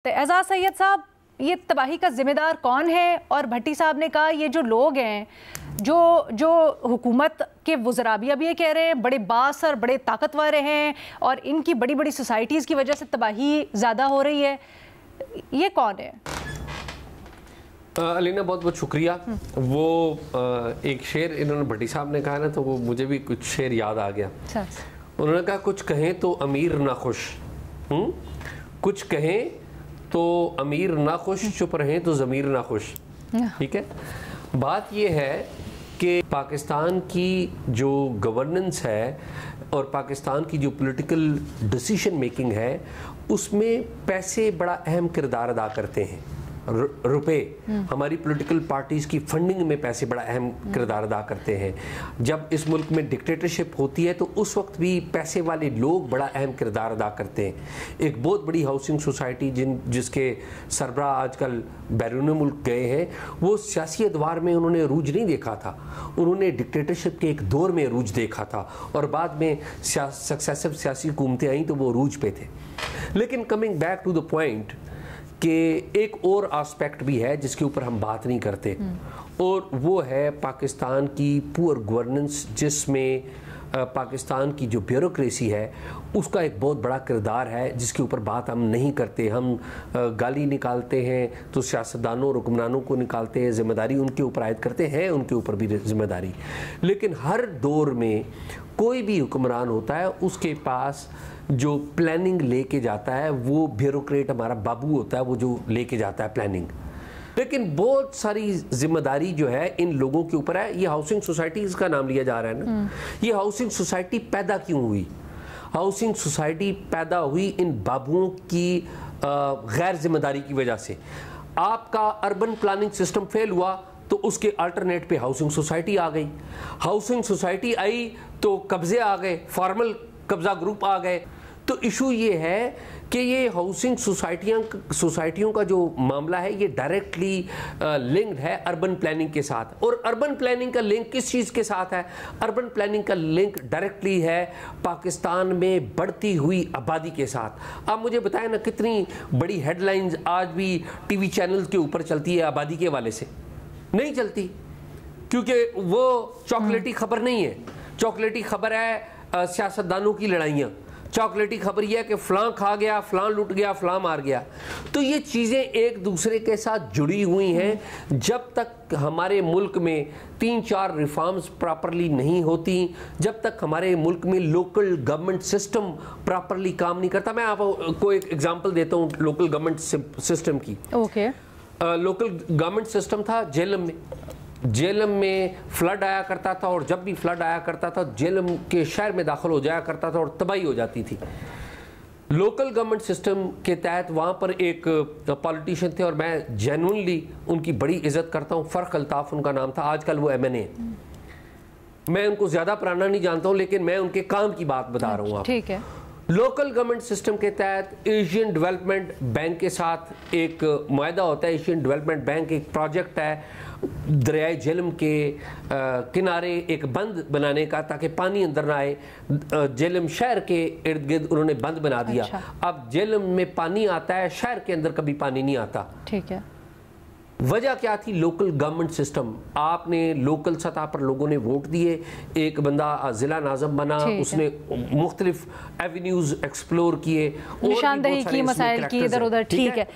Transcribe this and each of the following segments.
एजाज सैयद साहब, ये तबाही का जिम्मेदार कौन है? और भट्टी साहब ने कहा ये जो लोग हैं जो हुकूमत के वज़रा भी अब ये कह रहे हैं बड़े बासर बड़े ताकतवर हैं और इनकी बड़ी बड़ी सोसाइटीज़ की वजह से तबाही ज़्यादा हो रही है, ये कौन है? अलीना बहुत बहुत शुक्रिया। वो एक शेर इन्होंने भट्टी साहब ने कहा ना, तो वो मुझे भी कुछ शेर याद आ गया। उन्होंने कहा कुछ कहें तो अमीर ना खुश, कुछ कहें तो अमीर ना खुश, चुप रहें तो ज़मीर ना खुश। ठीक है, बात ये है कि पाकिस्तान की जो गवर्नेंस है और पाकिस्तान की जो पॉलिटिकल डिसीजन मेकिंग है उसमें पैसे बड़ा अहम किरदार अदा करते हैं। रुपए हमारी पॉलिटिकल पार्टीज़ की फंडिंग में पैसे बड़ा अहम किरदार अदा करते हैं। जब इस मुल्क में डिक्टेटरशिप होती है तो उस वक्त भी पैसे वाले लोग बड़ा अहम किरदार अदा करते हैं। एक बहुत बड़ी हाउसिंग सोसाइटी जिसके सरबरा आजकल बैरून मुल्क गए हैं, वो सियासी अदवार में उन्होंने अरूज नहीं देखा था, उन्होंने डिक्टेटरशिप के एक दौर में अरूज देखा था और बाद में सक्सेसिव सियासी हुकूमतें आई तो वो अरूज पे थे। लेकिन coming back to the point कि एक और एस्पेक्ट भी है जिसके ऊपर हम बात नहीं करते, और वो है पाकिस्तान की पुअर गवर्नेंस, जिसमें पाकिस्तान की जो ब्यूरोक्रेसी है उसका एक बहुत बड़ा किरदार है जिसके ऊपर बात हम नहीं करते। हम गाली निकालते हैं तो सियासतदानों और हुक्मरानों को निकालते हैं, ज़िम्मेदारी उनके ऊपर आयद करते हैं, उनके ऊपर भी ज़िम्मेदारी। लेकिन हर दौर में कोई भी हुक्मरान होता है उसके पास जो प्लानिंग लेके जाता है वो ब्यूरोक्रेट हमारा बाबू होता है, वो जो लेके जाता है प्लानिंग। लेकिन बहुत सारी जिम्मेदारी जो है इन लोगों के ऊपर है। ये हाउसिंग सोसाइटीज़ का नाम लिया जा रहा है ना, ये हाउसिंग सोसाइटी पैदा क्यों हुई? हाउसिंग सोसाइटी पैदा हुई इन बाबुओं की गैर जिम्मेदारी की वजह से। आपका अर्बन प्लानिंग सिस्टम फेल हुआ तो उसके अल्टरनेट पे हाउसिंग सोसाइटी आ गई। हाउसिंग सोसाइटी आई तो कब्जे आ गए, फॉर्मल कब्जा ग्रुप आ गए। तो इशू ये है कि ये हाउसिंग सोसाइटियों का जो मामला है ये डायरेक्टली लिंक्ड है अर्बन प्लानिंग के साथ। और अर्बन प्लानिंग का लिंक किस चीज़ के साथ है? अर्बन प्लानिंग का लिंक डायरेक्टली है पाकिस्तान में बढ़ती हुई आबादी के साथ। आप मुझे बताएं ना, कितनी बड़ी हेडलाइंस आज भी टीवी चैनल के ऊपर चलती है आबादी के हवाले से? नहीं चलती, क्योंकि वो चॉकलेटी खबर नहीं है। चॉकलेटी खबर है सियासतदानों की लड़ाइयाँ, चॉकलेटी खबर यह है कि फ़लाँ खा गया, फ़लाँ लुट गया, फ़लाँ मार गया। तो ये चीज़ें एक दूसरे के साथ जुड़ी हुई हैं। जब तक हमारे मुल्क में 3-4 रिफॉर्म्स प्रॉपरली नहीं होती, जब तक हमारे मुल्क में लोकल गवर्नमेंट सिस्टम प्रॉपरली काम नहीं करता। मैं आपको एक एग्जांपल देता हूँ लोकल गवर्नमेंट सिस्टम की। ओके। लोकल गवर्नमेंट सिस्टम था जेलम में। जेलम में फ्लड आया करता था और जब भी फ्लड आया करता था जेलम के शहर में दाखिल हो जाया करता था और तबाही हो जाती थी। लोकल गवर्नमेंट सिस्टम के तहत वहाँ पर एक पॉलिटिशियन थे और मैं जेन्युइनली उनकी बड़ी इज्जत करता हूँ, फ़र्क अल्ताफ़ उनका नाम था, आजकल वो MNA। मैं उनको ज़्यादा पुराना नहीं जानता हूँ लेकिन मैं उनके काम की बात बता रहा हूँ आप। ठीक है। लोकल गवर्नमेंट सिस्टम के तहत एशियन डेवलपमेंट बैंक के साथ एक मुआहदा होता है। एशियन डेवलपमेंट बैंक एक प्रोजेक्ट है दरियाए जेलम के किनारे एक बंद बनाने का, ताकि पानी अंदर ना आए। जेलम शहर के इर्द गिर्द उन्होंने बंद बना दिया। अच्छा। अब जेलम में पानी आता है, शहर के अंदर कभी पानी नहीं आता। ठीक है। वजह क्या थी? Local government system. आपने लोकल सतह पर लोगों ने वोट दिए, एक बंदा जिला नाज़म बना, उसने मुख्तलिफ एवेन्यूज एक्सप्लोर किए, निशानदेही की, मसाइल की इधर उधर। ठीक है,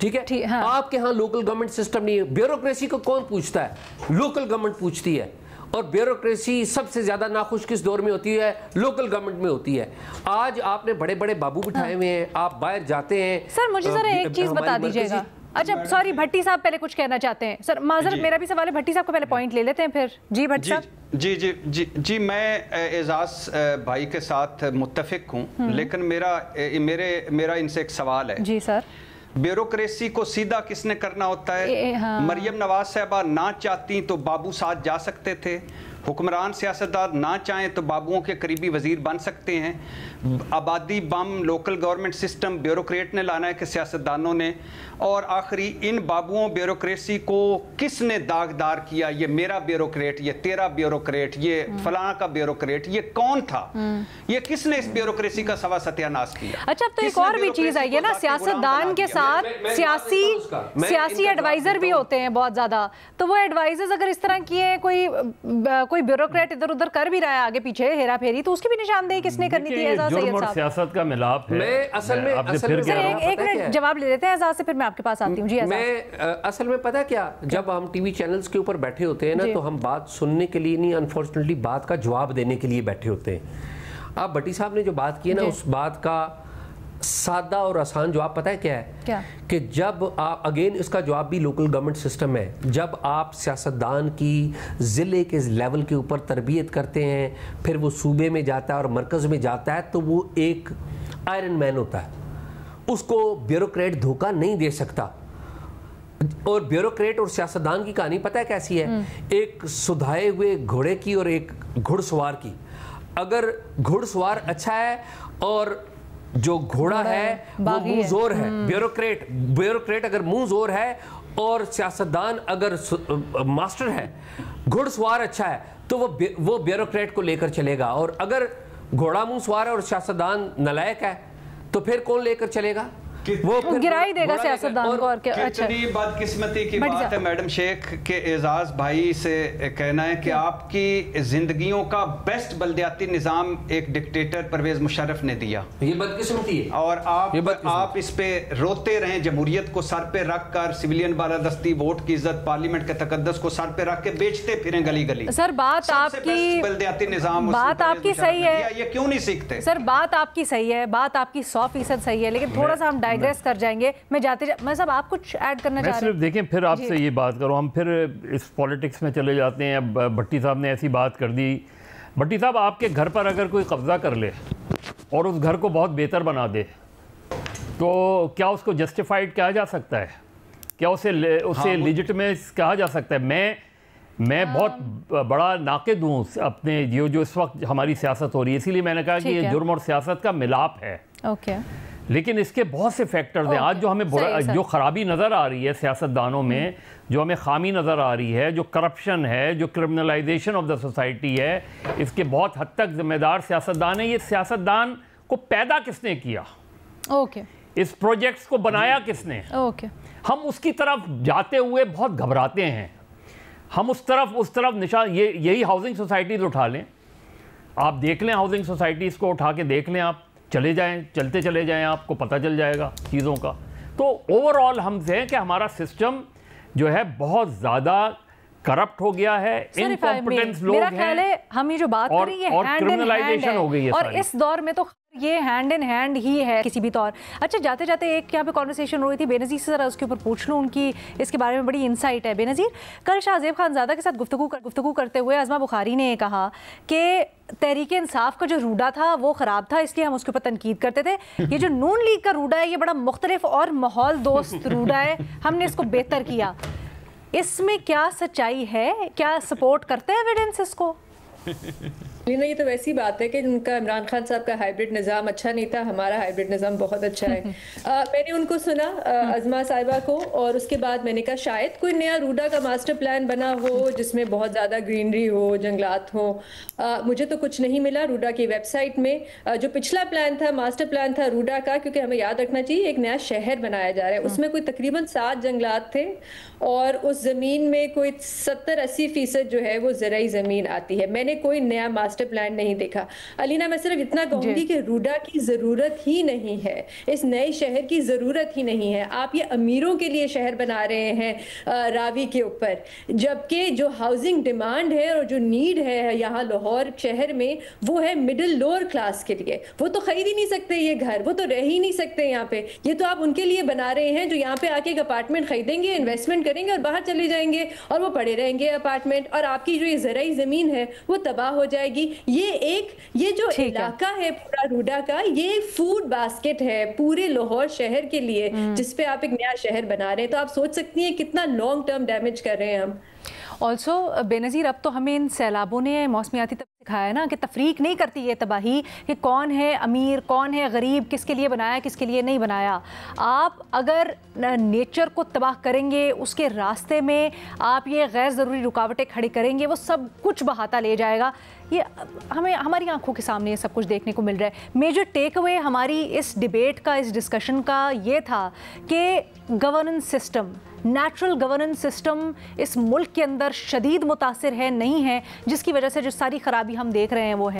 ठीक है। हाँ। आपके यहाँ लोकल गवर्नमेंट सिस्टम नहीं है। ब्यूरोक्रेसी को कौन पूछता है? लोकल गवर्नमेंट पूछती है। और ब्यूरोक्रेसी सबसे ज्यादा नाखुश किस दौर में होती है? लोकल गवर्नमेंट में होती है। आज आपने बड़े बड़े बाबू बिठाए हुए हैं, आप बाहर जाते हैं। सर मुझे जरा एक चीज बता दीजिएगा। अच्छा सॉरी, भट्टी साहब पहले कुछ कहना चाहते हैं। सर माजरत, मेरा भी सवाल है, भट्टी साहब को पहले पॉइंट ले लेते हैं फिर। जी भट्टी साहब। जी जी जी जी मैं एजाज भाई के साथ मुत्तफिक हूँ, लेकिन मेरा इनसे एक सवाल है। जी सर। ब्यूरोक्रेसी को सीधा किसने करना होता है? हाँ। मरियम नवाज साहबा ना चाहती तो बाबू साथ जा सकते थे, हुक्मरान सियासतदान ना चाहें तो बाबुओं के करीबी वजीर बन सकते हैं। आबादी बम लोकल गवर्नमेंट सिस्टम ब्यूरोक्रेट ने लाना है कि सियासतदानों ने। और आखिरी, इन बाबुओं ब्यूरोक्रेसी को किसने दागदार किया? ये मेरा ब्यूरोक्रेट, ये तेरा ब्यूरोक्रेट, ये फलाना का ब्यूरोक्रेट, ये कौन था? ये किसने इस ब्यूरोक्रेसी का सवा सत्यानाश किया? अच्छा, अब तो एक और भी चीज आई है ना, सियासतदान के साथ सियासी एडवाइजर भी होते हैं बहुत ज्यादा। तो वो एडवाइजर्स अगर इस तरह की है, कोई ब्यूरोक्रेट इधर उधर कर भी रहा है आगे पीछे हेरा फेरी, तो उसकी भी निशानदेही किसने करनी थी? जुर्म और सियासत का मिलाप है। मैं असल में एक मिनट जवाब ले लेते हैं एजाज से, फिर मैं आपके पास आती हूँ। जी मैं असल में पता क्या, जब हम टीवी चैनल्स के ऊपर बैठे होते हैं ना, तो हम बात सुनने के लिए नहीं, अनफॉर्चुनेटली बात का जवाब देने के लिए बैठे होते हैं। आप भट्टी साहब ने जो बात की है ना, उस बात का सादा और आसान जवाब पता है क्या है? क्या? कि जब आप, अगेन इसका जवाब भी लोकल गवर्नमेंट सिस्टम है, जब आप सियासतदान की ज़िले के लेवल के ऊपर तरबियत करते हैं, फिर वो सूबे में जाता है और मरकज़ में जाता है, तो वो एक आयरन मैन होता है, उसको ब्यूरोक्रेट धोखा नहीं दे सकता। और ब्यूरोक्रेट और सियासतदान की कहानी पता है कैसी है? एक सुधाए हुए घोड़े की और एक घुड़सवार की। अगर घुड़सवार अच्छा है और जो घोड़ा है वो मुंह जोर है, ब्यूरोक्रेट अगर मुंह जोर है और सियासतदान अगर मास्टर है, घुड़सवार अच्छा है, तो वो ब्यूरोक्रेट को लेकर चलेगा। और अगर घोड़ा मुंह सवार है और सियासतदान नलायक है, तो फिर कौन लेकर चलेगा? वो गिराई देगा सियासतदान को। और कितनी बदकिस्मती की बात है मैडम शेख के एजाज भाई से कहना है कि आपकी जिंदगियों का बेस्ट बल्दियाती निजाम एक डिक्टेटर परवेज मुशर्रफ ने दिया। ये बदकिस्मती है। और आप इस पे रोते रहे, जमहूरियत को सर पे रख कर, सिविलियन बालादस्ती, वोट की इज्जत, पार्लियामेंट के तकद्दुस को सर पे रख के बेचते फिरें गली गली। सर बात आपकी, बल्दियाती निजाम बात आपकी सही है, ये क्यों नहीं सीखते? सर बात आपकी सही है, बात आपकी 100% सही है, लेकिन थोड़ा सा हम डाइग्रेस कर जाएंगे। मैं सब आप कुछ ऐड करना चाह रहे हैं? देखें, फिर आपसे ये बात करूं, हम फिर इस पॉलिटिक्स में चले जाते हैं। अब भट्टी साहब ने ऐसी बात कर दी। भट्टी साहब, आपके घर पर अगर कोई कब्जा कर ले और उस घर को बहुत बेहतर बना दे, तो क्या उसको जस्टिफाइड कहा जा सकता है? क्या उसे लेजिटिमेट कहा जा सकता है? मैं बहुत बड़ा नाक़िद हूँ अपने जो इस वक्त हमारी सियासत हो रही है, इसीलिए मैंने कहा कि ये जुर्म और सियासत का मिलाप है। लेकिन इसके बहुत से फैक्टर्स हैं। आज जो हमें जो खराबी नज़र आ रही है सियासतदानों में, जो हमें खामी नज़र आ रही है, जो करप्शन है, जो क्रिमिनलाइजेशन ऑफ द सोसाइटी है, इसके बहुत हद तक जिम्मेदार सियासतदान है। ये सियासतदान को पैदा किसने किया? इस प्रोजेक्ट्स को बनाया किसने? हम उसकी तरफ जाते हुए बहुत घबराते हैं। हम उस तरफ निशान, यही हाउसिंग सोसाइटीज़ उठा लें, आप देख लें, हाउसिंग सोसाइटीज़ को उठा के देख लें, आप चलते चले जाएं, आपको पता चल जाएगा चीज़ों का। तो ओवरऑल हम से कि हमारा सिस्टम जो है बहुत ज़्यादा करप्ट हो गया है, इनकॉम्पिटेंस लोग हैं। हम ये जो बात कर रही है और क्रिमिनलाइजेशन हो गई है, और इस दौर में तो ये हैंड इन हैंड ही है किसी भी तौर। अच्छा, जाते जाते एक यहाँ पे कॉन्वर्सेशन हो रही थी बेनज़ीर से, ज़रा उसके ऊपर पूछ लूँ, उनकी इसके बारे में बड़ी इंसाइट है। बेनज़ीर, कल शाहज़ेब खानज़ादा के साथ गुफ्तगू करते हुए अज़मा बुखारी ने कहा कि तहरीक इंसाफ का जो रूडा था वो ख़राब था, इसलिए हम उसके ऊपर तनकीद करते थे। ये जो नून लीग का रूडा है, ये बड़ा मुख्तलिफ और माहौल दोस्त रूडा है, हमने इसको बेहतर किया। इसमें क्या सच्चाई है? क्या सपोर्ट करते हैं एविडेंस इसको? लीना, ये तो वैसी बात है कि उनका इमरान खान साहब का हाइब्रिड निज़ाम अच्छा नहीं था, हमारा हाइब्रिड निज़ाम बहुत अच्छा है। मैंने उनको सुना, अज़मा साहिबा को, और उसके बाद मैंने कहा शायद कोई नया रूडा का मास्टर प्लान बना हो जिसमें बहुत ज़्यादा ग्रीनरी हो, जंगलात हो। मुझे तो कुछ नहीं मिला रूडा की वेबसाइट में। जो पिछला प्लान था, मास्टर प्लान था रूडा का, क्योंकि हमें याद रखना चाहिए एक नया शहर बनाया जा रहा है, उसमें कोई तकरीबन 7 जंगलात थे और उस ज़मीन में कोई 70-80% जो है वो ज़राई ज़मीन आती है। मैंने कोई नया मास्टर प्लान नहीं देखा। अलीना, मैं सिर्फ इतना कहूंगी कि रूडा की जरूरत ही नहीं है, इस नए शहर की जरूरत ही नहीं है। आप ये अमीरों के लिए शहर बना रहे हैं रावी के ऊपर, जबकि जो हाउसिंग डिमांड है और जो नीड है यहाँ लाहौर शहर में, वो है मिडिल लोअर क्लास के लिए। वो तो खरीद ही नहीं सकते ये घर, वो तो रह ही नहीं सकते यहाँ पे। ये तो आप उनके लिए बना रहे हैं जो यहाँ पे आके एक अपार्टमेंट खरीदेंगे, इन्वेस्टमेंट करेंगे और बाहर चले जाएंगे और वो पड़े रहेंगे अपार्टमेंट, और आपकी जो ये ज़राई ज़मीन है वो तबाह हो जाएगी। ये जो इलाका है पूरा रूडा का, ये फूड बास्केट है पूरे लाहौर शहर के लिए, जिसपे आप एक नया शहर बना रहे हैं। तो आप सोच सकती हैं कितना लॉन्ग टर्म डैमेज कर रहे हैं हम। ऑल्सो बेनज़ीर, अब तो हमें इन सैलाबों ने मौसमियाती सिखाया है ना कि तफरीक नहीं करती ये तबाही कि कौन है अमीर कौन है गरीब, किसके लिए बनाया किसके लिए नहीं बनाया। आप अगर नेचर को तबाह करेंगे, उसके रास्ते में आप ये गैर ज़रूरी रुकावटें खड़ी करेंगे, वो सब कुछ बहाता ले जाएगा। ये हमें हमारी आंखों के सामने ये सब कुछ देखने को मिल रहा है। मेजर टेक अवे हमारी इस डिबेट का, इस डिस्कशन का ये था कि governance system, natural governance system इस मुल्क के अंदर शदीद मुतासिर है नहीं है, जिसकी वजह से जो सारी खराबी हम देख रहे हैं वो है।